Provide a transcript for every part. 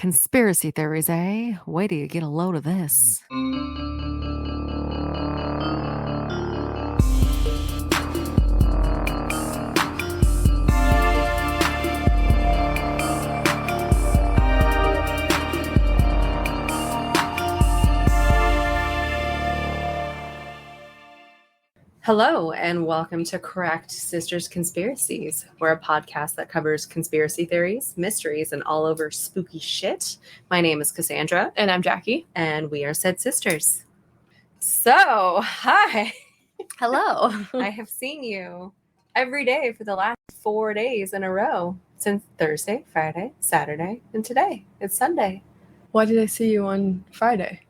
Conspiracy theories, eh? Wait till you get a load of this. Hello, and welcome to Correct Sisters Conspiracies. We're a podcast that covers conspiracy theories, mysteries, and all over spooky shit. My name is Cassandra. And I'm Jackie. And we are said sisters. So, hi. Hello. I have seen you every day for the last 4 days in a row. Since Thursday, Friday, Saturday, and today. It's Sunday. Why did I see you on Friday?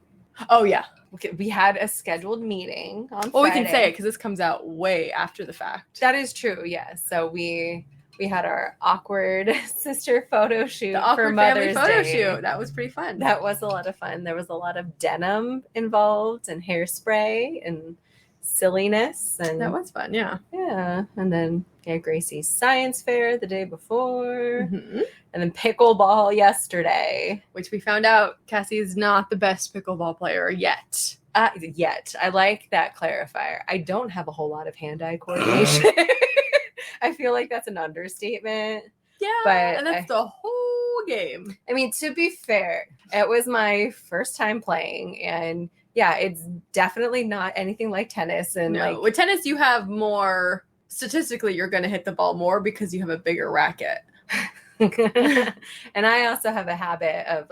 Oh, yeah. Okay, we had a scheduled meeting on Friday. Well, we can say it because this comes out way after the fact. That is true, yes. So we had our awkward sister photo shoot for Mother's family photo Day. shoot. That was pretty fun. That was a lot of fun. There was a lot of denim involved and hairspray and silliness. And that was fun, yeah. Yeah. And then Gracie's science fair the day before. Mm-hmm. And then pickleball yesterday. Which we found out Cassie is not the best pickleball player yet. Yet. I like that clarifier. I don't have a whole lot of hand-eye coordination. I feel like that's an understatement. Yeah, but and that's the whole game. I mean, to be fair, it was my first time playing, and yeah, it's definitely not anything like tennis. And no, with tennis, you have more, statistically, you're going to hit the ball more because you have a bigger racket. And I also have a habit of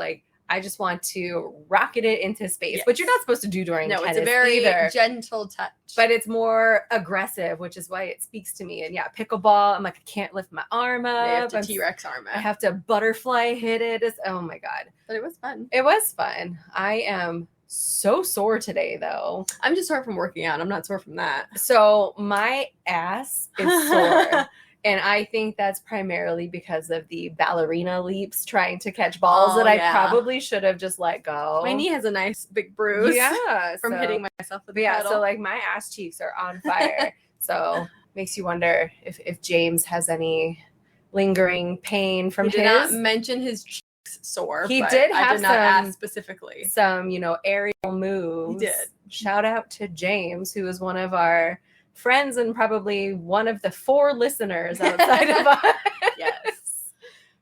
I just want to rocket it into space, yes. Which you're not supposed to do during tennis. No, it's a very gentle touch. But it's more aggressive, which is why it speaks to me. And yeah, pickleball, I'm like, I can't lift my arm up. They have to T-Rex arm it. I have to butterfly hit it. Oh my God. But it was fun. It was fun. I am so sore today, though. I'm just sore from working out. I'm not sore from that. So my ass is sore. And I think that's primarily because of the ballerina leaps trying to catch balls that I probably should have just let go. My knee has a nice big bruise. Yeah. From hitting myself with the pedal. So my ass cheeks are on fire. So makes you wonder if James has any lingering pain from his. He did not mention his cheeks sore. He did have I did not ask specifically. Some, aerial moves. He did. Shout out to James, who is one of our friends and probably one of the 4 listeners outside of us. Yes.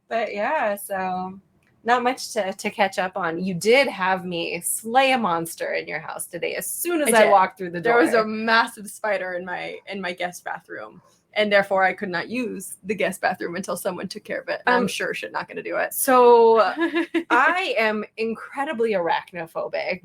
But yeah, so not much to catch up on. You did have me slay a monster in your house today as soon as I walked through the door. There was a massive spider in my guest bathroom, and therefore I could not use the guest bathroom until someone took care of it. I'm sure she's not going to do it. So I am incredibly arachnophobic.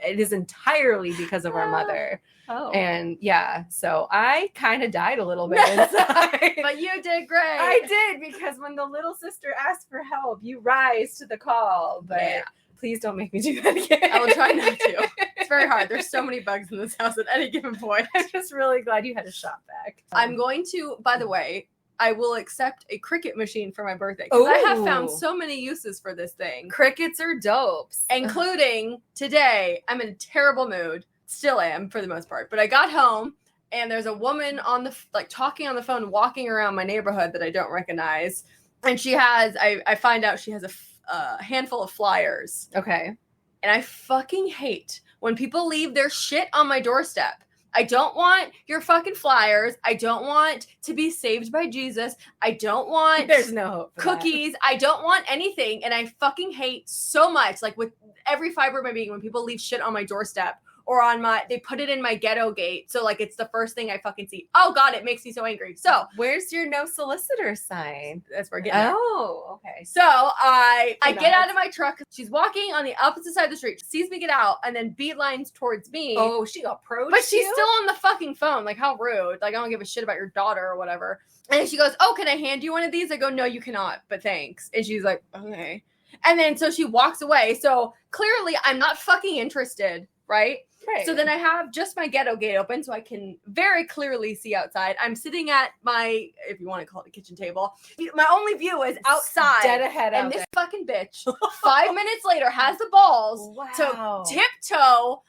It is entirely because of our mother. Oh. And yeah, so I kind of died a little bit inside. But you did great. I did, because when the little sister asks for help, you rise to the call. But please don't make me do that again. I will try not to. It's very hard. There's so many bugs in this house at any given point. I'm just really glad you had a shop back. I'm going to, by the way, I will accept a cricket machine for my birthday, because I have found so many uses for this thing. Crickets are dopes. Including today, I'm in a terrible mood. Still am for the most part. But I got home and there's a woman on the talking on the phone, walking around my neighborhood that I don't recognize. And she has, I find out she has a handful of flyers. Okay. And I fucking hate when people leave their shit on my doorstep. I don't want your fucking flyers. I don't want to be saved by Jesus. I don't want there's no hope for cookies. That. I don't want anything. And I fucking hate so much, with every fiber of my being, when people leave shit on my doorstep or they put it in my ghetto gate. So it's the first thing I fucking see. Oh God, it makes me so angry. So where's your no solicitor sign? That's where I get it. Oh, okay. So I get out of my truck. She's walking on the opposite side of the street. She sees me get out and then beelines towards me. Oh, she approached But she's still on the fucking phone. How rude. I don't give a shit about your daughter or whatever. And she goes, oh, can I hand you one of these? I go, no, you cannot, but thanks. And she's like, okay. And then so she walks away. So clearly I'm not fucking interested, right? Right. So then I have just my ghetto gate open so I can very clearly see outside. I'm sitting at my, if you want to call it a kitchen table. My only view is outside. Dead ahead and out this there. Fucking bitch, 5 minutes later, has the balls to tiptoe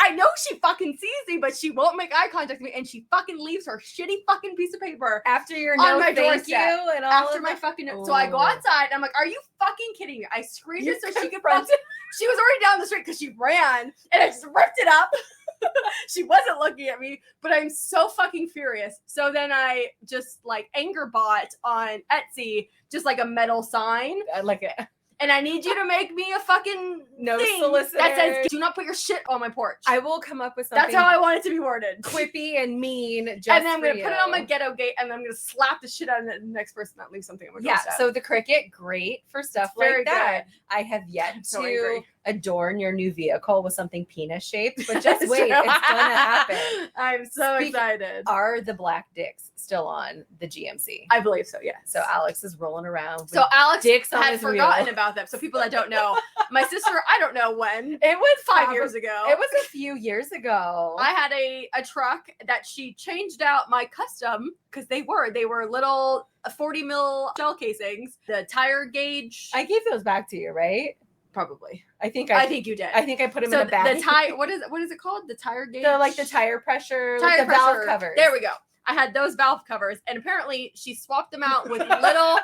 I know she fucking sees me, but she won't make eye contact with me, and she fucking leaves her shitty fucking piece of paper After your on no my thank you doorstep. and all After of my that. fucking so I go outside and I'm like, are you fucking kidding me? I screamed it so she could fucking, she was already down the street because she ran and I just ripped it up. She wasn't looking at me, but I'm so fucking furious. So then I just like anger bought on Etsy just like a metal sign. Like a And I need you to make me a fucking no thing solicitor. that says, do not put your shit on my porch. I will come up with something That's how I want it to be worded. quippy and mean. Just And then I'm for going to put it on my you. ghetto gate and I'm going to slap the shit out of the next person that leaves something on my Yeah, doorstep. so the Cricut, great for stuff Very like that. good. I have yet So to angry. adorn your new vehicle with something penis shaped, but just It's wait, true. it's gonna happen. I'm so Speak- excited. Are the black dicks still on the GMC? I believe so, yes. So Alex is rolling around. With So Alex dicks on had his forgotten wheel. about them. So people that don't know, my sister, I don't know when, It was 5 years ago. It was a few years ago. I had a truck that she changed out my custom because they were little 40 mil shell casings. The tire gauge, I gave those back to you, right? probably. I think I think you did. I think I put them so in a bag. the tire. What is it called? The tire gauge. So like the tire pressure, Tire like the valve pressure. covers. There we go. I had those valve covers, and apparently she swapped them out with little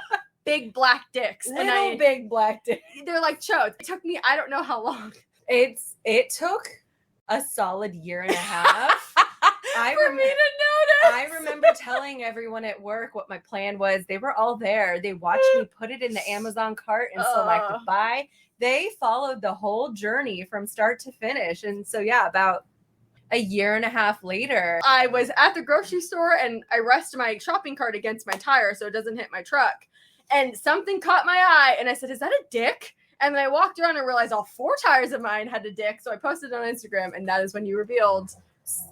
big black dicks. Little big black dick. They're like chodes. It took me I don't know how long. It took a solid year and a half. For me to notice. I remember telling everyone at work what my plan was. They were all there. They watched me put it in the Amazon cart and select buy. They followed the whole journey from start to finish. And so, yeah, about a year and a half later, I was at the grocery store and I rested my shopping cart against my tire so it doesn't hit my truck. And something caught my eye and I said, is that a dick? And then I walked around and realized all 4 tires of mine had a dick. So I posted it on Instagram and that is when you revealed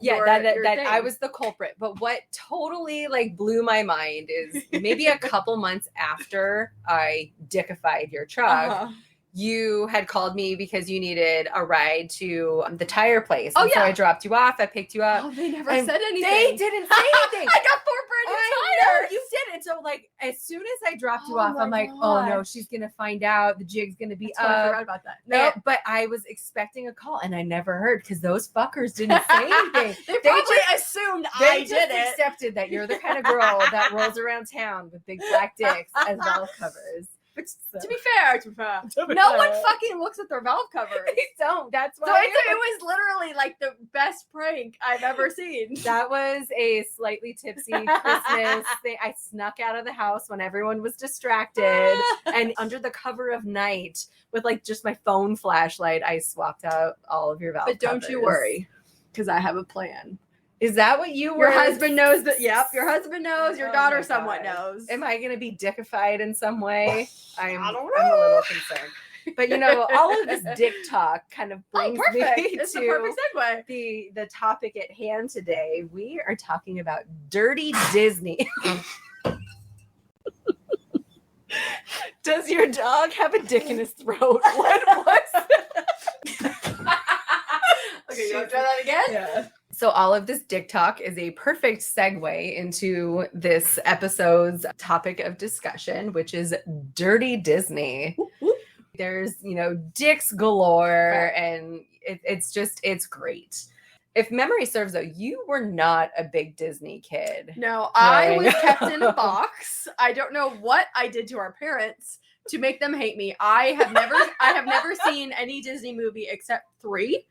your that thing. I was the culprit. But what totally like blew my mind is maybe a couple months after I dickified your truck, Uh-huh. you had called me because you needed a ride to the tire place. Oh, And so yeah. I dropped you off. I picked you up. Oh, they never And said anything. They didn't say anything. I got 4 brand new I know tires. you did. And so like as soon as I dropped you Oh off, my I'm like, oh no, gosh. she's gonna find out. The jig's gonna be That's why I up. forgot about that. No, but I was expecting a call and I never heard because those fuckers didn't say anything. They probably assumed They I just did it. accepted that you're the kind of girl that rolls around town with big black dicks as valve covers. To be fair, no one fucking looks at their valve covers. They don't. That's why. So it was literally like the best prank I've ever seen. That was a slightly tipsy Christmas thing. I snuck out of the house when everyone was distracted, and under the cover of night, with like just my phone flashlight, I swapped out all of your valve But don't you covers. worry, because I have a plan. Is that what you were? Your husband knows that. Yep, your husband knows. Your Oh daughter my somewhat God. knows. Am I going to be dickified in some way? I don't I'm a know. little concerned. But you know, all of this dick talk kind of brings perfect. me It's the to perfect segue. the topic at hand today. We are talking about dirty Disney. Does your dog have a dick in his throat? What was Okay, you want to try that again? Yeah. So all of this dick talk is a perfect segue into this episode's topic of discussion, which is dirty Disney. There's, dicks galore, and it's great. If memory serves, though, you were not a big Disney kid. No, I was Right. kept in a box. I don't know what I did to our parents to make them hate me. I have never seen any Disney movie except 3.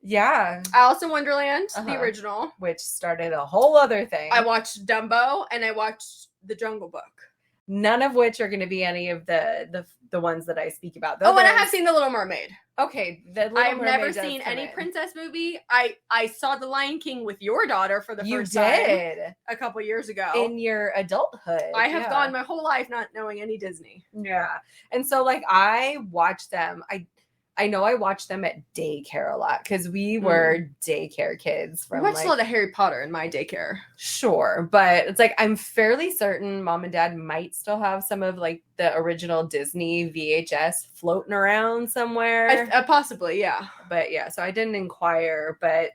Yeah, Alice in Wonderland, the Uh-huh. original. which started a whole other thing. I watched Dumbo and I watched The Jungle Book. None of which are going to be any of the ones that I speak about. Oh, and I Those- have seen The Little Mermaid. Okay, the Little I've Mermaid never does seen come any in. princess movie. I saw The Lion King with your daughter for the You first time did a couple years ago. in your adulthood. I have yeah. gone my whole life not knowing any Disney. Yeah. And so like I watched them. I know I watched them at daycare a lot because we were daycare kids I from watched like, a lot of Harry Potter in my daycare. sure, but it's like I'm fairly certain mom and dad might still have some of like the original Disney VHS floating around somewhere. Possibly, yeah. But yeah, so I didn't inquire, but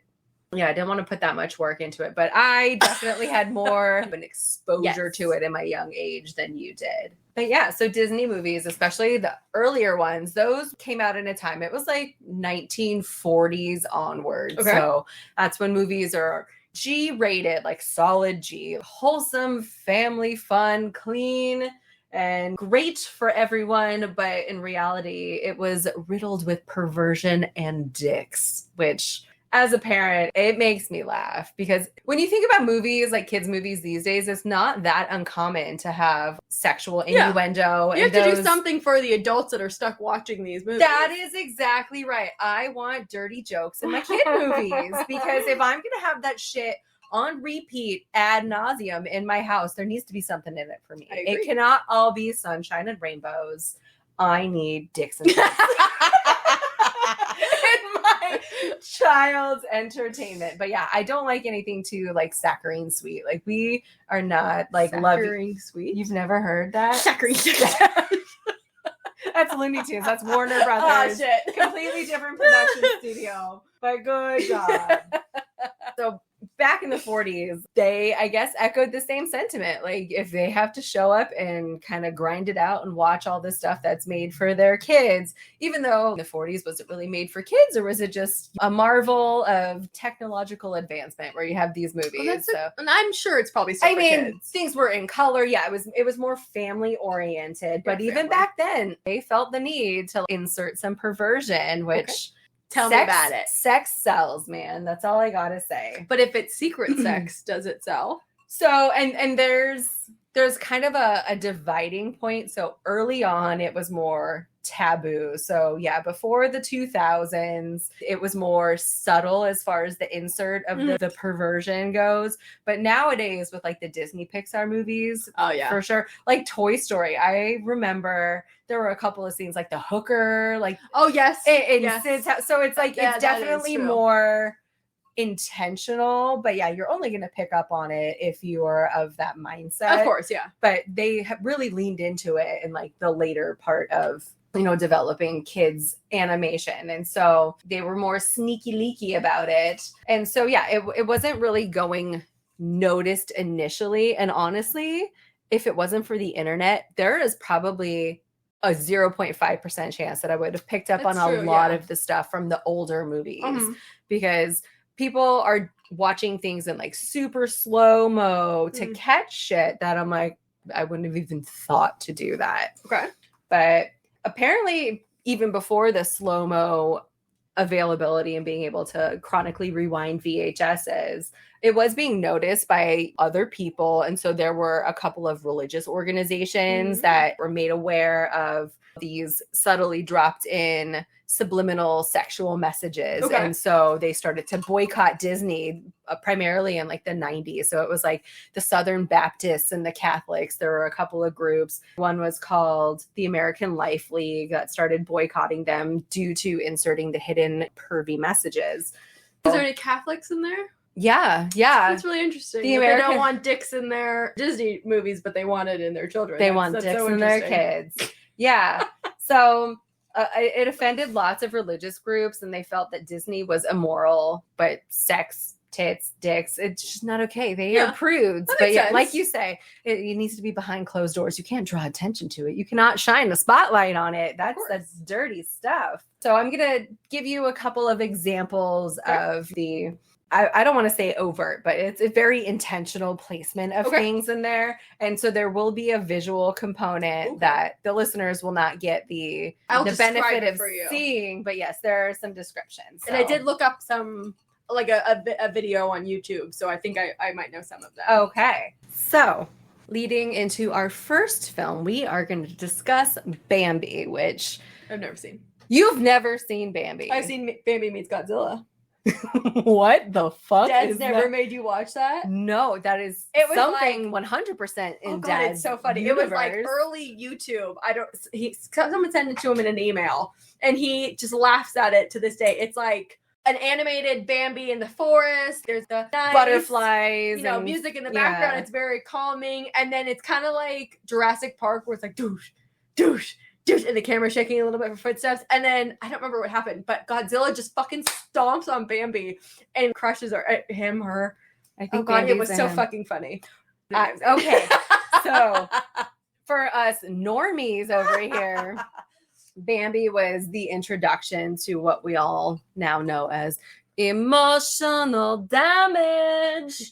yeah, I didn't want to put that much work into it. But I definitely had more of an exposure Yes. to it in my young age than you did. But yeah, so Disney movies, especially the earlier ones, those came out in a time. It was like 1940s onwards. Okay. So that's when movies are G rated, like solid G, wholesome, family fun, clean, and great for everyone. But in reality, it was riddled with perversion and dicks, which as a parent, it makes me laugh because when you think about movies, like kids' movies these days, it's not that uncommon to have sexual innuendo. You have to do something for the adults that are stuck watching these movies. That is exactly right. I want dirty jokes in my kid movies because if I'm going to have that shit on repeat ad nauseum in my house, there needs to be something in it for me. It cannot all be sunshine and rainbows. I need dicks and dicks. Child's entertainment. But yeah, I don't like anything too like saccharine sweet. Like we are not like saccharine sweet. You've never heard that? Saccharine sweet. That's Looney Tunes. That's Warner Brothers. Oh, shit. Completely different production studio. But good job. So back in the 40s, they, I guess, echoed the same sentiment. Like, if they have to show up and kind of grind it out and watch all this stuff that's made for their kids, even though in the 40s, was it really made for kids, or was it just a marvel of technological advancement where you have these movies? And I'm sure it's probably still for kids. Things were in color. Yeah, it was more family oriented. But even back then, they felt the need to insert some perversion, which... Okay. Tell me about it. Sex sells, man. That's all I gotta say. But if it's secret sex, does it sell? So, and there's kind of a dividing point. So early on, it was more taboo. So yeah, before the 2000s, it was more subtle as far as the insert of the perversion goes. But nowadays, with like the Disney Pixar movies, oh yeah, for sure. Like Toy Story, I remember there were a couple of scenes like the hooker, like oh yes, yes. So it's like it's definitely more intentional, but yeah, you're only going to pick up on it if you're of that mindset, of course. Yeah, but they have really leaned into it in like the later part of developing kids animation, and so they were more sneaky leaky about it. And so yeah, it wasn't really going noticed initially, and honestly, if it wasn't for the internet, there is probably a 0.5% chance that I would have picked up on a lot of the stuff from the older movies, because people are watching things in like super slow-mo to catch shit that I'm like, I wouldn't have even thought to do that. Okay. But apparently, even before the slow-mo availability and being able to chronically rewind VHSs, it was being noticed by other people. And so there were a couple of religious organizations that were made aware of these subtly dropped in subliminal sexual messages. Okay. And so they started to boycott Disney primarily in like the 90s. So it was like the Southern Baptists and the Catholics. There were a couple of groups. One was called the American Life League that started boycotting them due to inserting the hidden pervy messages. Is there any Catholics in there? Yeah. That's really interesting. They don't want dicks in their Disney movies, but they want it in their children. They want dicks in their kids. Yeah. So it offended lots of religious groups, and they felt that Disney was immoral, but sex, tits, dicks, it's just not okay. They are prudes. But yeah, like you say, it needs to be behind closed doors. You can't draw attention to it. You cannot shine a spotlight on it. That's dirty stuff. So I'm going to give you a couple of examples of the... I don't want to say overt, but it's a very intentional placement of things in there. And so there will be a visual component that the listeners will not get the benefit of seeing. But yes, there are some descriptions. So. And I did look up some, like a video on YouTube. So I think I might know some of them. Okay. So leading into our first film, we are going to discuss Bambi, which... I've never seen. You've never seen Bambi. I've seen Bambi Meets Godzilla. What the fuck? Dad's never made you watch that? No, that is something like, 100% in Dad's it's so funny. universe. It was like early YouTube. Someone sent it to him in an email, and he just laughs at it to this day. It's like an animated Bambi in the forest. There's the nice, butterflies, music in the background. It's very calming, and then it's kind of like Jurassic Park, where it's like douche, douche. And the camera shaking a little bit for footsteps. And then I don't remember what happened, but Godzilla just fucking stomps on Bambi and crushes her. I think it was so fucking funny. Okay. So for us normies over here, Bambi was the introduction to what we all now know as emotional damage.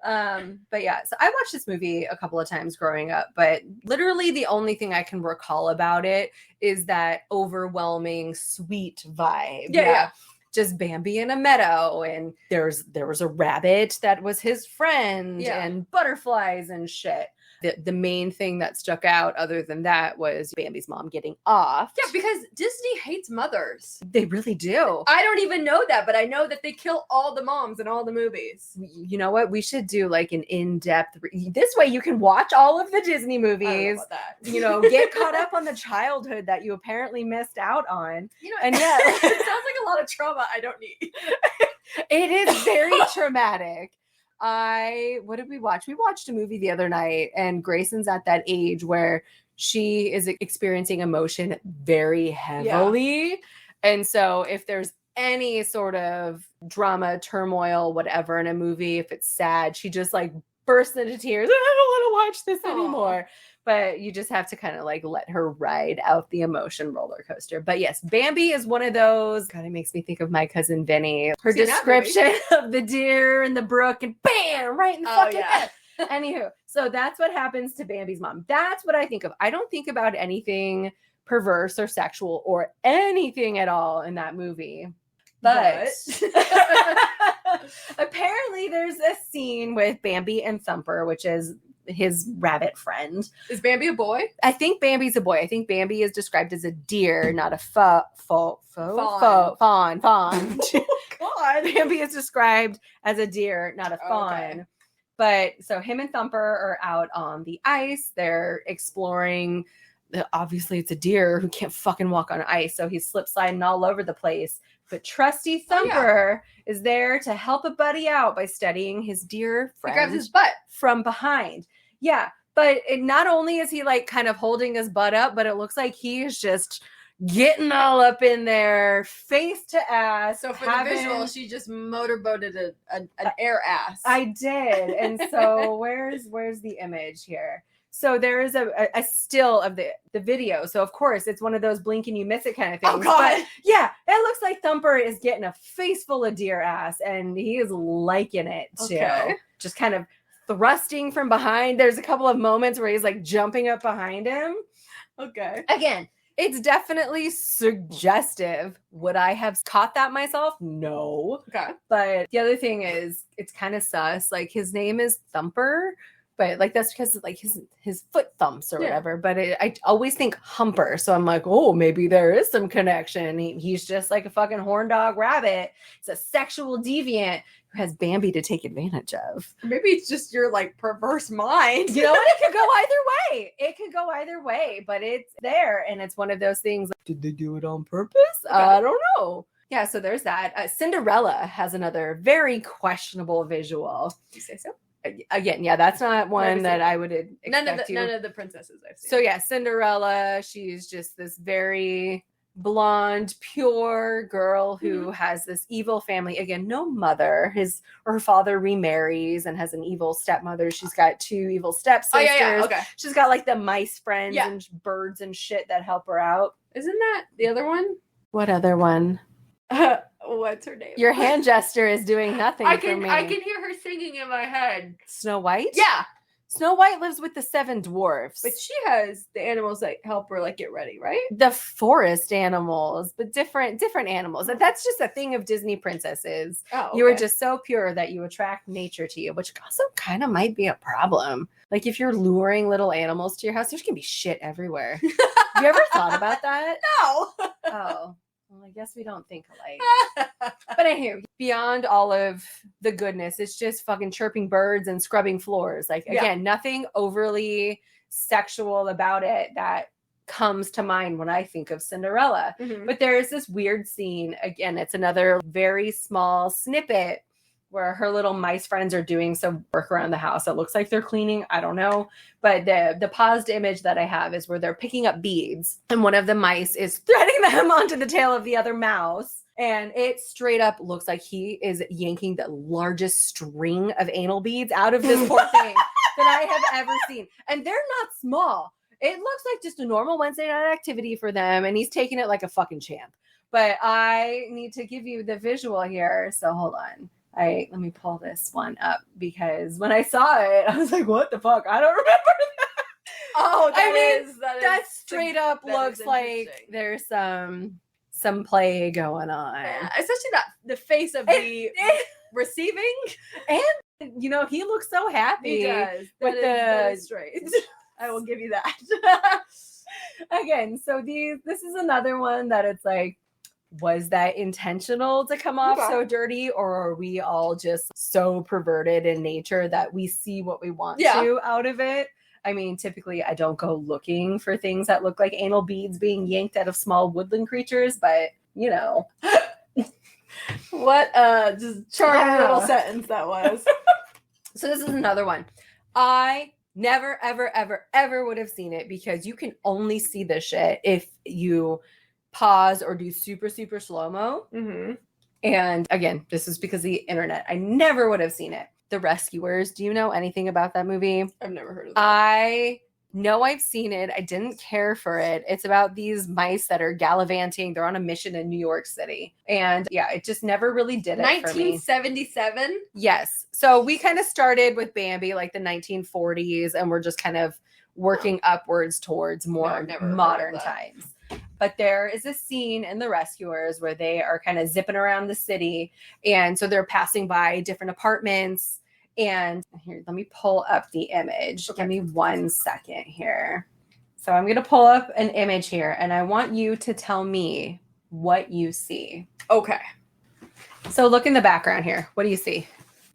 But yeah, so I watched this movie a couple of times growing up, but literally the only thing I can recall about it is that overwhelming sweet vibe. Yeah. Just Bambi in a meadow, and there was a rabbit that was his friend, and butterflies and shit. The main thing that stuck out other than that was Bambi's mom getting off. Yeah, because Disney hates mothers. They really do. I don't even know that, but I know that they kill all the moms in all the movies. You know what? We should do like an in-depth. This way you can watch all of the Disney movies. I don't know about that. You know, get caught up on the childhood that you apparently missed out on. You know, and yeah, it sounds like a lot of trauma I don't need. It is very traumatic. What did we watch? We watched a movie the other night, and Grayson's at that age where she is experiencing emotion very heavily. And so if there's any sort of drama, turmoil, whatever in a movie, if it's sad, she just like bursts into tears. I don't want to watch this anymore. But you just have to kind of like let her ride out the emotion roller coaster. But yes, Bambi is one of those. God, it makes me think of my cousin Vinny. Her description of the deer in the brook and bam, right in the fucking head. Anywho, so that's what happens to Bambi's mom. That's what I think of. I don't think about anything perverse or sexual or anything at all in that movie. But apparently there's a scene with Bambi and Thumper, which is his rabbit friend. Is Bambi a boy? I think Bambi's a boy. I think Bambi is described as a deer, not a fawn. Oh, God. Bambi is described as a deer, not a fawn. Okay. But so him and Thumper are out on the ice. They're exploring. Obviously, it's a deer who can't fucking walk on ice, so he's slip sliding all over the place. But trusty Thumper is there to help a buddy out by steadying his deer friend. He grabs his butt from behind. Yeah, but not only is he like kind of holding his butt up, but it looks like he is just getting all up in there, face to ass. So for the visual, she just motorboated an air ass. I did. And so where's the image here? So there is a still of the video. So of course it's one of those blink and you miss it kind of things. Oh God. But yeah, it looks like Thumper is getting a face full of deer ass, and he is liking it too. Okay. Just kind of thrusting from behind. There's a couple of moments where he's like jumping up behind him. Okay. Again, it's definitely suggestive. Would I have caught that myself? No. Okay. But the other thing is, it's kind of sus. Like his name is Thumper, but like that's because like his foot thumps or whatever. But I always think Humper, so I'm like, oh, maybe there is some connection. He's just like a fucking horn dog rabbit. It's a sexual deviant who has Bambi to take advantage of. Maybe it's just your like perverse mind. You know what? It could go either way. It could go either way, but it's there, and it's one of those things. Like, did they do it on purpose? Okay. I don't know. Yeah, so there's that. Cinderella has another very questionable visual. Did you say so? Again, yeah, that's not one that I would expect. None of the princesses I've seen. So yeah, Cinderella, she's just this very blonde, pure girl who has this evil family. Again, no mother. Her father remarries and has an evil stepmother. She's got two evil stepsisters. Oh, yeah. Okay. She's got like the mice friends and birds and shit that help her out. Isn't that the other one? What other one? What's her name? Your hand gesture is doing nothing for me. I can hear her singing in my head. Snow White? Yeah. Snow White lives with the 7 dwarfs. But she has the animals that help her like get ready, right? The forest animals, but different animals. That's just a thing of Disney princesses. Oh, okay. You are just so pure that you attract nature to you, which also kind of might be a problem. Like if you're luring little animals to your house, there's gonna be shit everywhere. Have you ever thought about that? No. Oh. Well, I guess we don't think alike. But anyway, beyond all of the goodness, it's just fucking chirping birds and scrubbing floors. Like, again, nothing overly sexual about it that comes to mind when I think of Cinderella. Mm-hmm. But there is this weird scene. Again, it's another very small snippet where her little mice friends are doing some work around the house. It looks like they're cleaning. I don't know. But the paused image that I have is where they're picking up beads, and one of the mice is threading them onto the tail of the other mouse. And it straight up looks like he is yanking the largest string of anal beads out of this poor thing that I have ever seen. And they're not small. It looks like just a normal Wednesday night activity for them, and he's taking it like a fucking champ. But I need to give you the visual here. So hold on. Let me pull this one up because when I saw it, I was like, what the fuck? I don't remember that. Oh, that straight up looks like there's some play going on. Yeah, especially the face of the receiving. And you know, he looks so happy. He does. That is straight. I will give you that. Again, so this is another one that it's like, was that intentional to come off so dirty, or are we all just so perverted in nature that we see what we want to out of it? I mean, typically I don't go looking for things that look like anal beads being yanked out of small woodland creatures, but you know. What just charming little sentence that was. So this is another one. I never, ever, ever, ever would have seen it because you can only see this shit if you pause or do super, super slow-mo. Mm-hmm. And again, this is because of the internet. I never would have seen it. The Rescuers. Do you know anything about that movie? I've never heard of that. I know I've seen it. I didn't care for it. It's about these mice that are gallivanting. They're on a mission in New York City. And yeah, it just never really did it for me. 1977? Yes. So we kind of started with Bambi, like the 1940s, and we're just kind of working upwards towards more modern times. But there is a scene in The Rescuers where they are kind of zipping around the city. And so they're passing by different apartments. And here, let me pull up the image. Okay. Give me 1 second here. So I'm going to pull up an image here, and I want you to tell me what you see. Okay. So look in the background here. What do you see?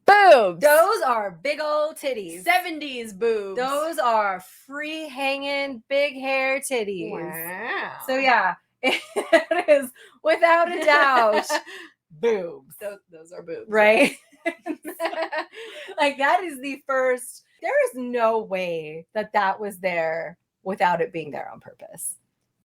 Boobs. Those are big old titties. 70s boobs. Those are free hanging big hair titties. Wow. So yeah, it is without a doubt boobs. Those are boobs. Right? Like that is the first. There is no way that was there without it being there on purpose.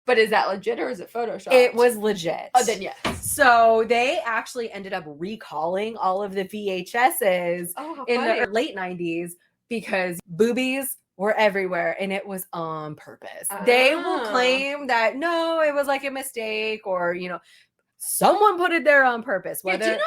But is that legit or is it Photoshop? It was legit. Oh, then yes. So they actually ended up recalling all of the VHSs in the late 90s because boobies were everywhere and it was on purpose. They will claim that, no, it was like a mistake or, you know, someone put it there on purpose. Yeah, do you know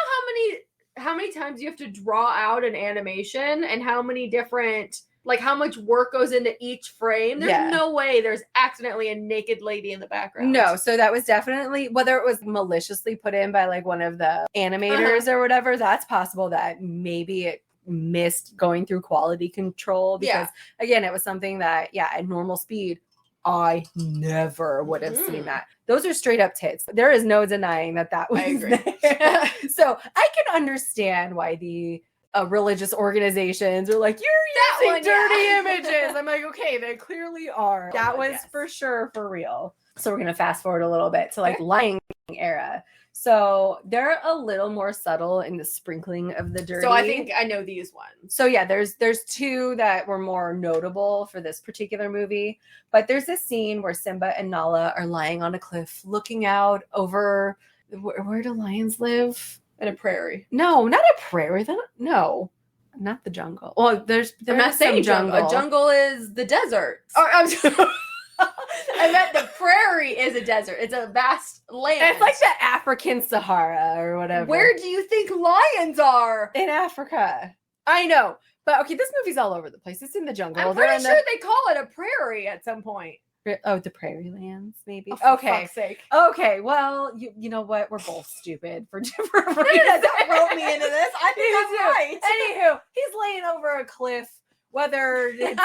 how many times you have to draw out an animation and how many different, like how much work goes into each frame? There's no way there's accidentally a naked lady in the background. No, so that was definitely, whether it was maliciously put in by like one of the animators or whatever, that's possible that maybe it missed going through quality control because again, it was something that, at normal speed, I never would have seen that. Those are straight up tits. There is no denying that was there. So I can understand why the religious organizations are like, you're using dirty images. I'm like, okay, they clearly are. That was for sure for real. So we're going to fast forward a little bit to like Lion King era. So they're a little more subtle in the sprinkling of the dirty. So I think I know these ones. So yeah, there's two that were more notable for this particular movie. But there's this scene where Simba and Nala are lying on a cliff looking out over, where do lions live? In a prairie. No, not a prairie. No, not the jungle. Well, there's I'm not saying jungle. A jungle is the desert. I meant the prairie is a desert. It's a vast land. It's like the African Sahara or whatever. Where do you think lions are? In Africa. I know. But okay, this movie's all over the place. It's in the jungle. I'm pretty sure they call it a prairie at some point. Oh, the prairie lands, maybe. Oh, for fuck's sake. Okay. Well, you know what? We're both stupid for different reasons. Don't rope me into this. I think that's right. Anywho, he's laying over a cliff, whether it's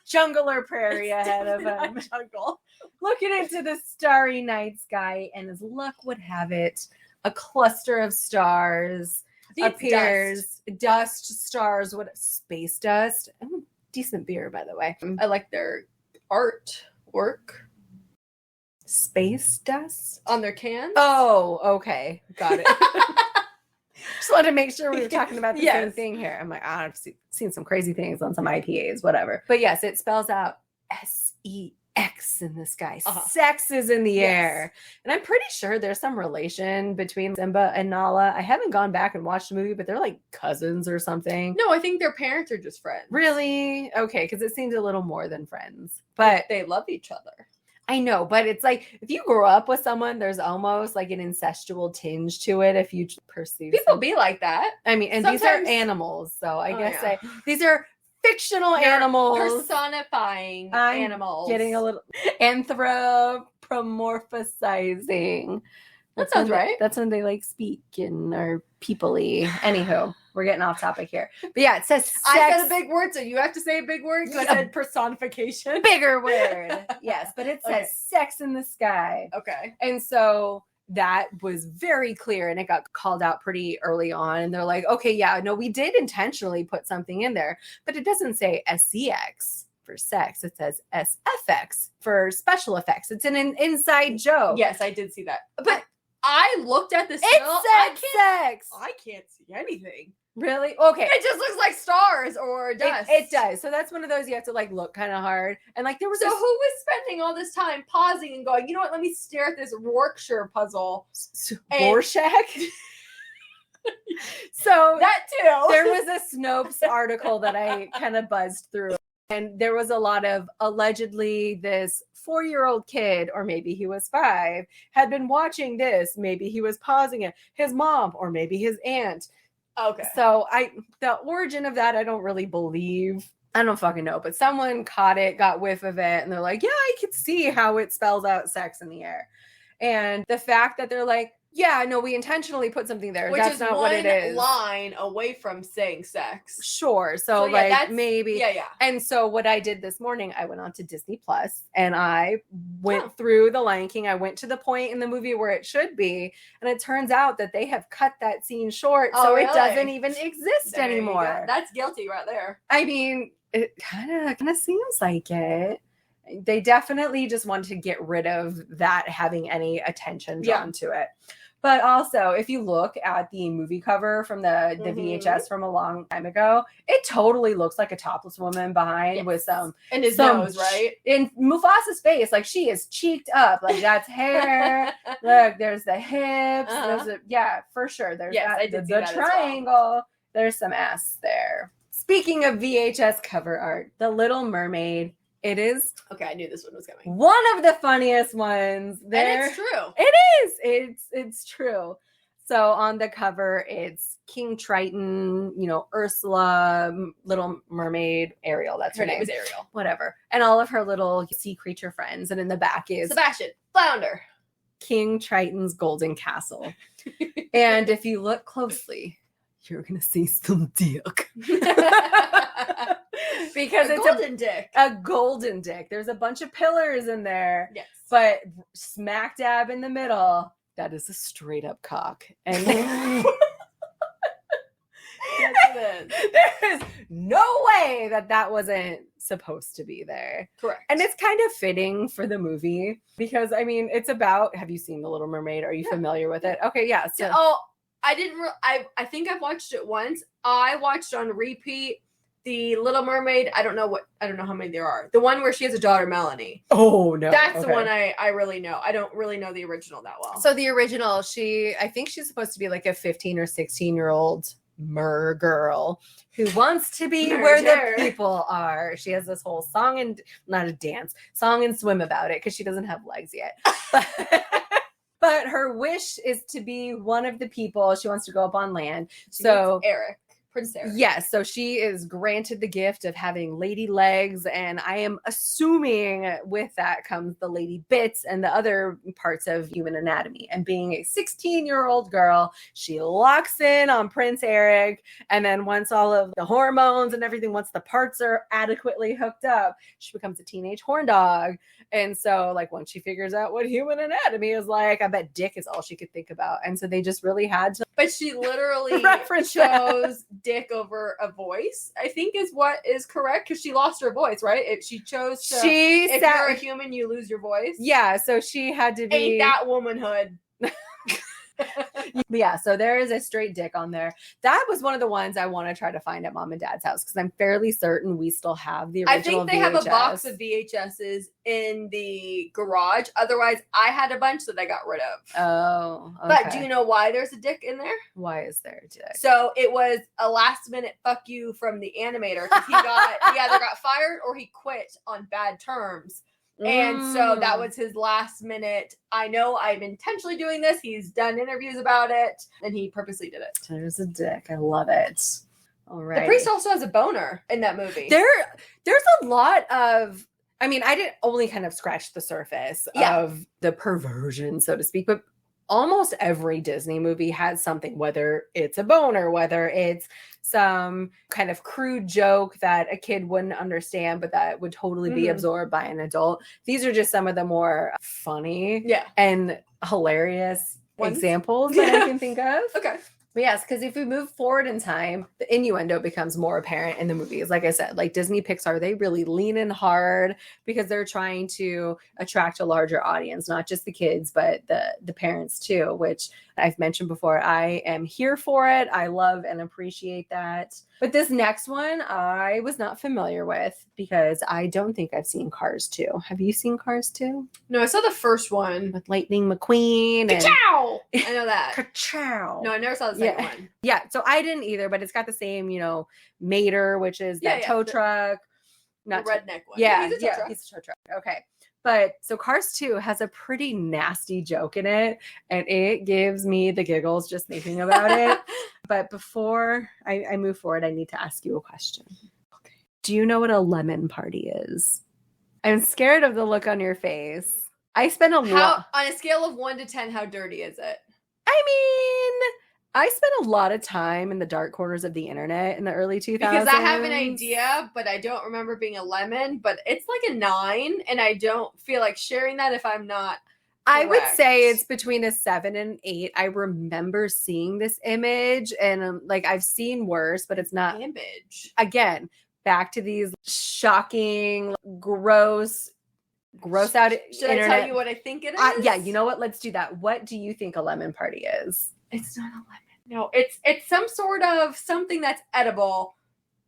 jungle or prairie ahead of him. Jungle. Looking into the starry night sky, and as luck would have it, a cluster of stars appears. Dust, stars, space dust. Decent beer, by the way. I like their artwork. Space dust on their cans. Oh, okay, got it. Just wanted to make sure we were talking about the same thing here. I'm like, I've seen some crazy things on some IPAs, whatever. But yes, it spells out SEX. X in the sky. Uh-huh. Sex is in the Yes. air. And I'm pretty sure there's some relation between Simba and Nala. I haven't gone back and watched the movie, but they're like cousins or something. No, I think their parents are just friends. Really? Okay, because it seems a little more than friends. But They love each other. I know, but it's like if you grow up with someone, there's almost like an incestual tinge to it if you pursue People be like that. I mean, and these are sometimes- animals, so I Oh, guess yeah. these are fictional You're animals. personifying I'm animals. Getting a little anthropomorphizing. That sounds when they- right. That's when they like speak and are people-y. Anywho, we're getting off topic here. But yeah, it says sex. I said a big word, so you have to say a big word. So I Yeah. said personification. bigger word. Yes, but it says Okay. sex in the sky. Okay. And so that was very clear and it got called out pretty early on. And they're like, okay, yeah, no, we did intentionally put something in there, but it doesn't say SCX for sex. It says SFX for special effects. It's an inside joke. Yes, I did see that. But I looked at the still. It said sex. I can't see anything. Really? Okay. It just looks like stars or dust. It does. So that's one of those you have to like look kind of hard. And like there was So this who was spending all this time pausing and going, you know what, let me stare at this Yorkshire puzzle. And- Rorschach. So That too. there was a Snopes article that I kind of buzzed through, and there was a lot of allegedly this 4-year-old kid, or maybe he was 5, had been watching this. Maybe he was pausing it. His mom, or maybe his aunt. Okay. So the origin of that, I don't really believe. I don't fucking know, but someone caught it, got whiff of it, and they're like, yeah, I could see how it spells out sex in the air. And the fact that they're like, yeah, no, we intentionally put something there. Which That's is not one what it is. line away from saying sex. Sure. So yeah, like that's- maybe. Yeah. And so what I did this morning, I went on to Disney Plus and I went Oh. through The Lion King. I went to the point in the movie where it should be. And it turns out that they have cut that scene short. Oh, So really? it doesn't even exist There you go. anymore. That's guilty right there. I mean, it kind of seems like it. They definitely just want to get rid of that having any attention drawn to it. But also, if you look at the movie cover from the VHS from a long time ago, it totally looks like a topless woman behind with some And his some nose, right? in Mufasa's face, like she is cheeked up, like that's hair. Look, there's the hips. Uh-huh. Yeah, for sure. There's Yes, that, I did see the that as well. triangle. There's some ass there. Speaking of VHS cover art, The Little Mermaid. It is Okay, I knew this one was coming. one of the funniest ones. There, And it's true. it is. It's true. So on the cover, it's King Triton, Ursula, Little Mermaid, Ariel. That's her Her name name. is Ariel. Whatever. And all of her little sea creature friends. And in the back is Sebastian, Flounder. King Triton's golden castle. And if you look closely, you're gonna see some dick. Because A it's golden dick. a golden dick. There's a bunch of pillars in there. Yes. But smack dab in the middle, that is a straight up cock. And Yes, it is. there is no way that wasn't supposed to be there. Correct. And it's kind of fitting for the movie because, I mean, it's about, have you seen The Little Mermaid? Are you familiar with it? Okay, yeah. So, I didn't. I think I've watched it once. I watched on repeat the Little Mermaid. I don't know how many there are. The one where she has a daughter, Melanie. oh no. That's the Okay. one I really know. I don't really know the original that well. So the original, I think she's supposed to be like a 15 or 16-year-old mer girl who wants to be where Merger. the people are. She has this whole song and not a dance, song and swim about it because she doesn't have legs yet. But her wish is to be one of the people. She wants to go up on land. She So meets Eric, Prince Eric. yes, so she is granted the gift of having lady legs, and I am assuming with that comes the lady bits and the other parts of human anatomy. And being a 16-year-old girl, she locks in on Prince Eric, and then once all of the hormones and everything, once the parts are adequately hooked up, she becomes a teenage horn dog. And so, like, once she figures out what human anatomy is like, I bet dick is all she could think about. And so they just really had to But she literally reference that. chose dick over a voice, I think is what is correct, because she lost her voice, right? She chose to. She If sat, you're a human, you lose your voice. yeah, so she had to be Ain't that womanhood? But yeah, so there is a straight dick on there. That was one of the ones I want to try to find at mom and dad's house because I'm fairly certain we still have the original I think they VHS. have a box of VHSs in the garage. Otherwise, I had a bunch that I got rid of. Oh, okay. But do you know why there's a dick in there? Why is there a dick? So it was a last minute fuck you from the animator because he either got fired or he quit on bad terms. And so that was his last minute. I know I'm intentionally doing this. He's done interviews about it and he purposely did it. There's a dick. I love it. All right. The priest also has a boner in that movie. There's a lot of, I mean, I didn't only kind of scratch the surface of the perversion, so to speak, but almost every Disney movie has something, whether it's a boner, whether it's some kind of crude joke that a kid wouldn't understand, but that would totally be absorbed by an adult. These are just some of the more funny and hilarious examples that I can think of. Okay. But yes, because if we move forward in time, the innuendo becomes more apparent in the movies. Like I said, like Disney, Pixar, they really lean in hard because they're trying to attract a larger audience, not just the kids, but the parents too, which I've mentioned before. I am here for it. I love and appreciate that. But this next one, I was not familiar with because I don't think I've seen Cars 2. Have you seen Cars 2? No, I saw the first one. With Lightning McQueen. Ka-chow! I know that. Ka-chow! No, I never saw the second one. Yeah, so I didn't either, but it's got the same, Mater, which is that tow truck. Not the redneck one. Yeah, he's a tow truck. Okay. But so Cars 2 has a pretty nasty joke in it, and it gives me the giggles just thinking about it. But before I move forward, I need to ask you a question. Okay. Do you know what a lemon party is? I'm scared of the look on your face. I spent a lot. On a scale of 1 to 10, how dirty is it? I mean, I spent a lot of time in the dark corners of the internet in the early 2000s. Because I have an idea, but I don't remember being a lemon. But it's like a 9, and I don't feel like sharing that if I'm not correct. I would say it's between a 7 and 8. I remember seeing this image, and I've seen worse, but it's not. Image. Again, back to these shocking, gross out Should internet. I tell you what I think it is? Yeah, you know what? Let's do that. What do you think a lemon party is? It's not a lemon. No, it's some sort of something that's edible.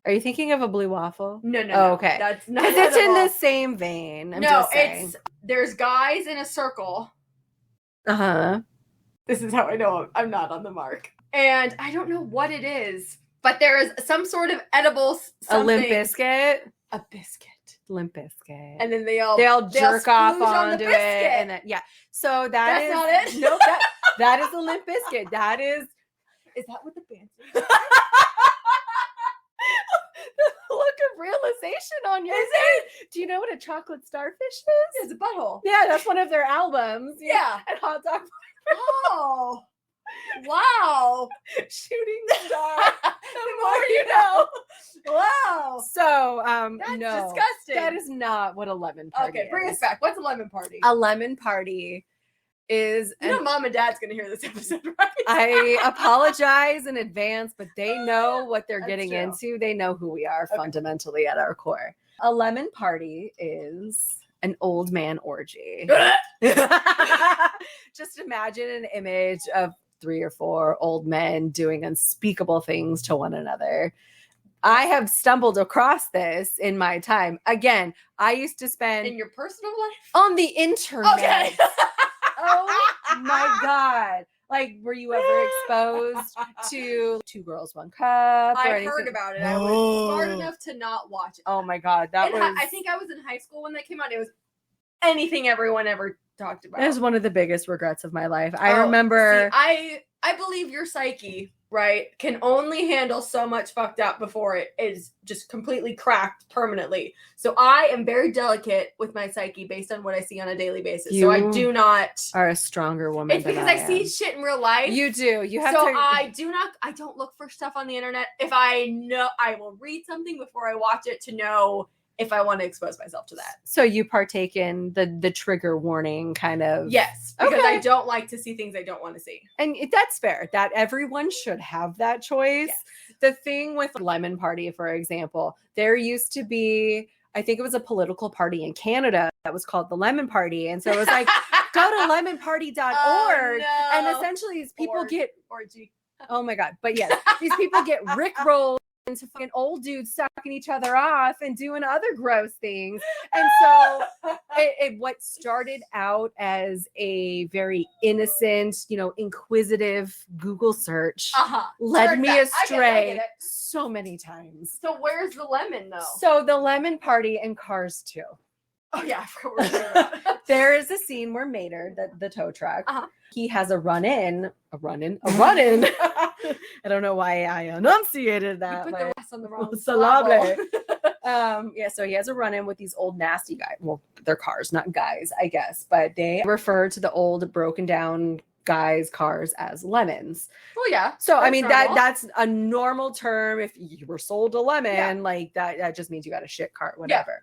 Are you thinking of a blue waffle? No. Oh, okay. That's not because it's in edible. the same vein. I'm just saying. There's guys in a circle. Uh-huh. This is how I know I'm not on the mark. And I don't know what it is, but there is some sort of edible something. A Limp Biscuit? A biscuit. Limp Biscuit. And then they all jerk off on onto the it. And then, yeah. So that's not it? No, that is a Limp Biscuit. That is. Is that what the band is? The look of realization on your face. Do you know what a chocolate starfish is? It's a butthole. Yeah, that's one of their albums. Yeah. And Hot Dog. Oh. Wow. Shooting star. The more you know. Wow. So, That's no. disgusting. That is not what a lemon party is. Okay, bring us back. What's a lemon party? A lemon party is... You know Mom and Dad's going to hear this episode, right? I apologize in advance, but they know what they're That's getting true. into. They know who we are fundamentally at our core. A lemon party is an old man orgy. Just imagine an image of 3 or 4 old men doing unspeakable things to one another. I have stumbled across this in my time. Again, I used to spend... In your personal life? On the internet. Okay. Oh my God. Like, were you ever exposed to Two Girls, One Cup? I anything? heard about it. I was smart enough to not watch it. Oh my God. That was... I think I was in high school when that came out. It was anything everyone ever talked about. That was one of the biggest regrets of my life. I remember... See, I believe your psyche, right, can only handle so much fucked up before it is just completely cracked permanently. So I am very delicate with my psyche based on what I see on a daily basis. So I do not... are a stronger woman It's than because I am. see shit in real life. You do. You have so to... I don't look for stuff on the internet. If I know, I will read something before I watch it to know if I want to expose myself to that. So you partake in the trigger warning kind of... Yes, because Okay. I don't like to see things I don't want to see. And that's fair. That everyone should have that choice. Yes. The thing with Lemon Party, for example, there used to be I think it was a political party in Canada that was called the Lemon Party. And so it was like, go to lemonparty.org. Oh, no. And essentially these people orgy. oh my God. But yes, these people get rickrolled into fucking old dudes sucking each other off and doing other gross things. And so what started out as a very innocent, inquisitive Google search led me astray I get it. so many times. So where's the lemon though? So the Lemon Party in Cars 2. Oh yeah, I forgot what we're talking about. There is a scene where Maynard, the tow truck, he has a run-in. I don't know why I enunciated that. You put the rest on the wrong syllable. syllable. So he has a run-in with these old nasty guys. Well, they're cars, not guys, I guess. But they refer to the old broken down guys' cars as lemons. Well, yeah. So I mean normal. that's a normal term. If you were sold a lemon, Yeah. like that just means you got a shit cart, whatever.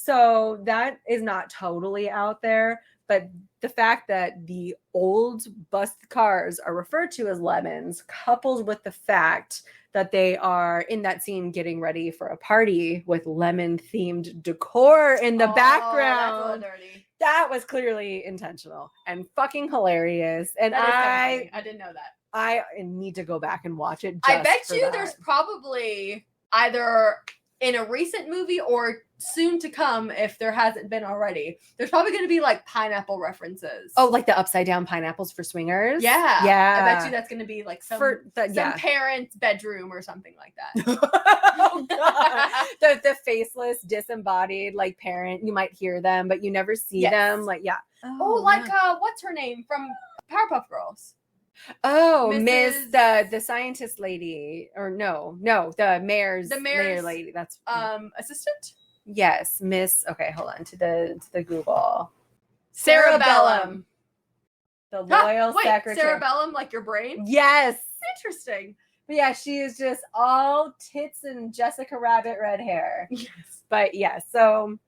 So that is not totally out there, but the fact that the old bust cars are referred to as lemons, coupled with the fact that they are in that scene getting ready for a party with lemon themed decor in the background. That's a little dirty. That was clearly intentional and fucking hilarious. And That is kinda funny. I didn't know that. I need to go back and watch it. I bet for you that. there's probably either in a recent movie or soon to come, if there hasn't been already, there's probably going to be like pineapple references. Oh, like the upside down pineapples for swingers? Yeah. Yeah. I bet you that's going to be like some parent's bedroom or something like that. Oh, God. the faceless, disembodied like parent. You might hear them, but you never see them. Like, yeah. What's her name from Powerpuff Girls? Oh, Mrs. Miss the scientist lady, or no, the mayor's mayor lady. That's assistant. Yes, Miss. Okay, hold on to the Google. Sarah Bellum, the loyal secretary. Sarah Bellum, like your brain. Yes, interesting. But yeah, she is just all tits and Jessica Rabbit red hair. Yes, but yeah, so.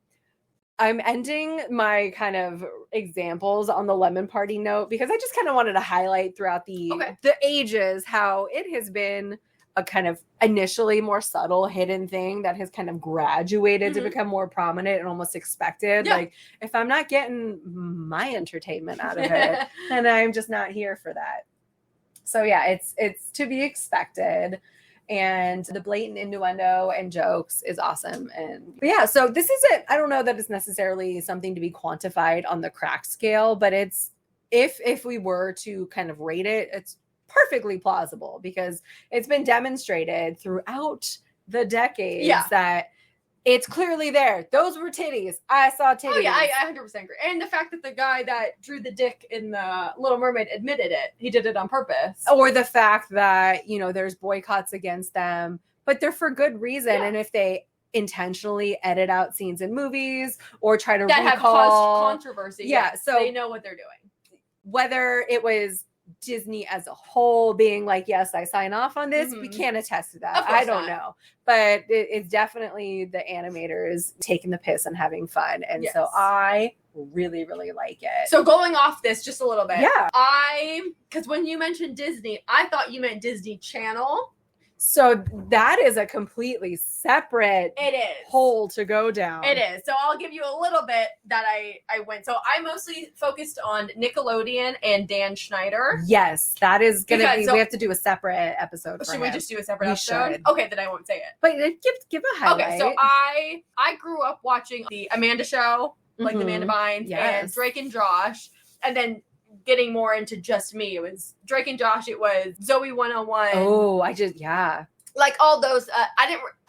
I'm ending my kind of examples on the Lemon Party note because I just kind of wanted to highlight throughout the ages how it has been a kind of initially more subtle hidden thing that has kind of graduated to become more prominent and almost expected. Yeah. Like if I'm not getting my entertainment out of it, then I'm just not here for that. So yeah, it's to be expected. And the blatant innuendo and jokes is awesome. But yeah, so this isn't, I don't know that it's necessarily something to be quantified on the crack scale, but it's, if we were to kind of rate it, it's perfectly plausible because it's been demonstrated throughout the decades that it's clearly there. Those were titties. I saw titties. Oh yeah, I 100% agree. And the fact that the guy that drew the dick in the Little Mermaid admitted it. He did it on purpose. Or the fact that, there's boycotts against them, but they're for good reason. Yeah. And if they intentionally edit out scenes in movies or try to have caused controversy. Yeah, so they know what they're doing. Whether it was Disney as a whole being like, yes, I sign off on this. We can't attest to that. I don't know. But it's definitely the animators taking the piss and having fun. And so I really, really like it. So going off this just a little bit. Yeah. Because when you mentioned Disney, I thought you meant Disney Channel. So that is a completely separate hole to go down. It is. So I'll give you a little bit that I went. So I mostly focused on Nickelodeon and Dan Schneider. Yes, that is going to be, we have to do a separate episode for Should him. we just do a separate episode? Should. Okay, then I won't say it. But give a highlight. Okay, so I grew up watching the Amanda Show, like the Amanda Bynes, and Drake and Josh. And then getting more into just me, it was Drake and Josh, it was Zoe 101. Oh, like all those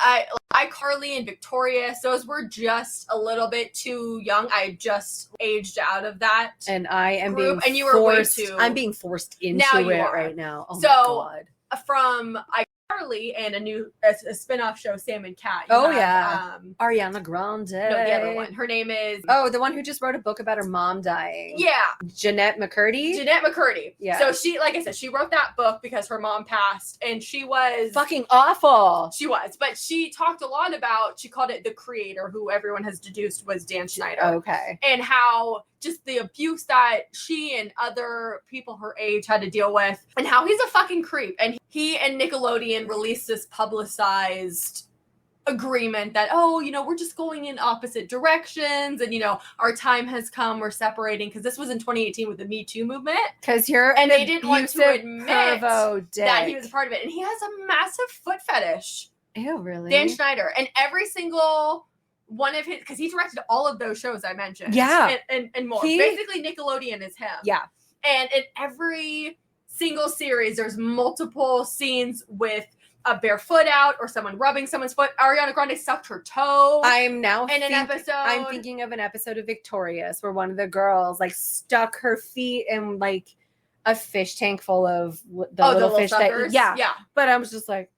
iCarly and Victorious, those were just a little bit too young. I just aged out of that, and I am group, being and you were forced, way too. I'm being forced into it right now. Oh so my God. From iCarly and a spin-off show, Sam and Cat. Ariana Grande. No, the other one. Her name is the one who just wrote a book about her mom dying. Yeah. Jeanette McCurdy. Yeah. So she, like I said, she wrote that book because her mom passed, and she was fucking awful. She was, but she talked a lot about, she called it the creator, who everyone has deduced was Dan Schneider. Okay. And how just the abuse that she and other people her age had to deal with, and how he's a fucking creep. And he and Nickelodeon released this publicized agreement that, oh, we're just going in opposite directions, and our time has come, we're separating, because this was in 2018 with the Me Too movement, Because you're and they didn't want to admit pervo dick. that he was a part of it, and he has a massive foot fetish. Ew, really? Dan Schneider, and every single one of his, because he directed all of those shows I mentioned, Yeah. and more. Basically, Nickelodeon is him. Yeah. And in every single series, there's multiple scenes with a bare foot out or someone rubbing someone's foot. Ariana Grande sucked her toe. I'm thinking of an episode of Victorious where one of the girls like stuck her feet in like a fish tank full of the little fish suckers? that Yeah. But I was just like,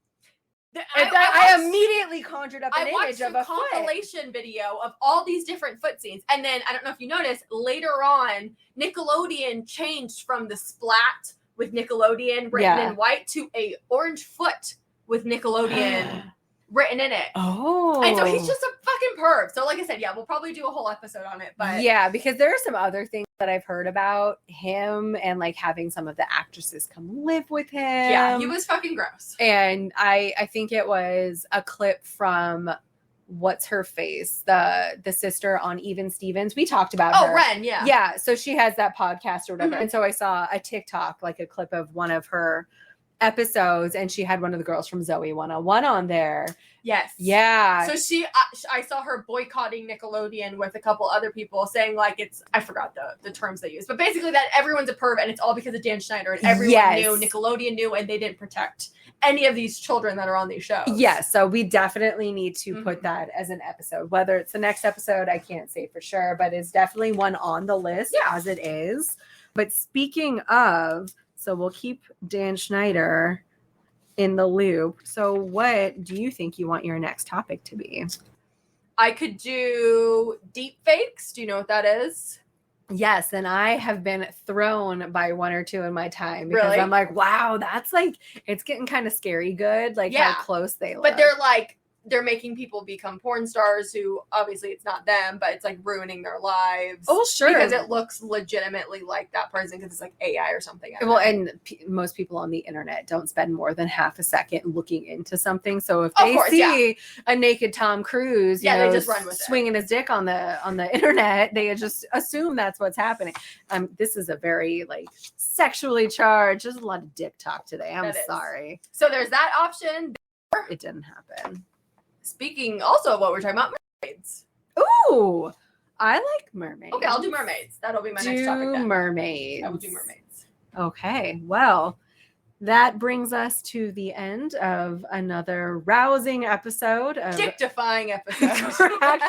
I watched- immediately conjured up an image of a foot. compilation video of all these different foot scenes, and then I don't know if you noticed, later on Nickelodeon changed from the splat with Nickelodeon written in white to a orange foot with Nickelodeon written in it. Oh. And so he's just a fucking perv. So like I said, yeah, we'll probably do a whole episode on it. But yeah, because there are some other things that I've heard about him and like having some of the actresses come live with him. Yeah, he was fucking gross. And I think it was a clip from what's her face, the sister on Even Stevens. We talked about her. Oh, Ren, yeah. Yeah, so she has that podcast or whatever. Mhm. And so I saw a TikTok, like a clip of one of her episodes, and she had one of the girls from Zoe 101 on there. Yes. Yeah. So I saw her boycotting Nickelodeon with a couple other people, saying like I forgot the terms they use, but basically that everyone's a perv and it's all because of Dan Schneider, and everyone knew, Nickelodeon knew, and they didn't protect any of these children that are on these shows. Yes, so we definitely need to put that as an episode. Whether it's the next episode, I can't say for sure, but it's definitely one on the list as it is. But speaking of, so we'll keep Dan Schneider in the loop. So what do you think you want your next topic to be? I could do deep fakes. Do you know what that is? Yes, and I have been thrown by one or two in my time because Really? I'm like, wow, that's like, it's getting kind of scary good, like how close they look. But they're making people become porn stars who obviously it's not them, but it's like ruining their lives. Oh, sure. Because it looks legitimately like that person because it's like AI or something. Well, and most people on the internet don't spend more than half a second looking into something. So if they see a naked Tom Cruise, you know, they just run with swinging his dick on the internet, they just assume that's what's happening. This is a very like sexually charged. There's a lot of dick talk today. I'm sorry. So there's that option. It didn't happen. Speaking also of what we're talking about, mermaids. Ooh, I like mermaids. Okay, I'll do mermaids. That'll be my next topic then. Mermaids. I will do mermaids. Okay, well, that brings us to the end of another rousing episode of Dick-defying episode. Correct.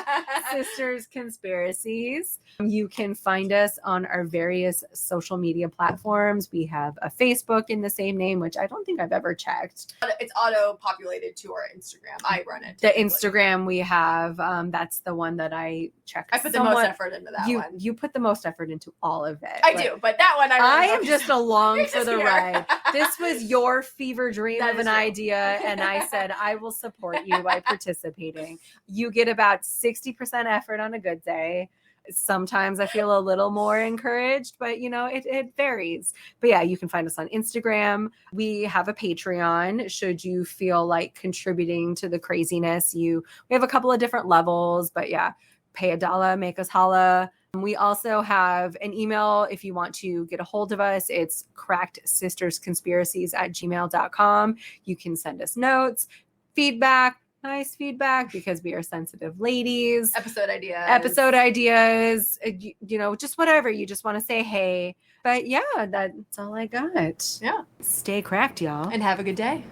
Sisters Conspiracies. You can find us on our various social media platforms. We have a Facebook in the same name, which I don't think I've ever checked. It's auto-populated to our Instagram. I run it. The Instagram we have, that's the one that I check. I put the most effort into that one. You put the most effort into all of it. I do, but that one I am just along for the here. ride. This was your fever dream That of is an true. idea, and I said I will support you by participating. You get about 60% effort on a good day. Sometimes I feel a little more encouraged, but you know, it varies. But yeah, you can find us on Instagram. We have a Patreon. Should you feel like contributing to the craziness, we have a couple of different levels, but yeah, pay $1, make us holla. We also have an email if you want to get a hold of us. It's crackedsistersconspiracies@gmail.com. You can send us notes, feedback, nice feedback, because we are sensitive ladies. Episode ideas, you know, just whatever. You just want to say hey. But yeah, that's all I got. Yeah. Stay cracked, y'all. And have a good day.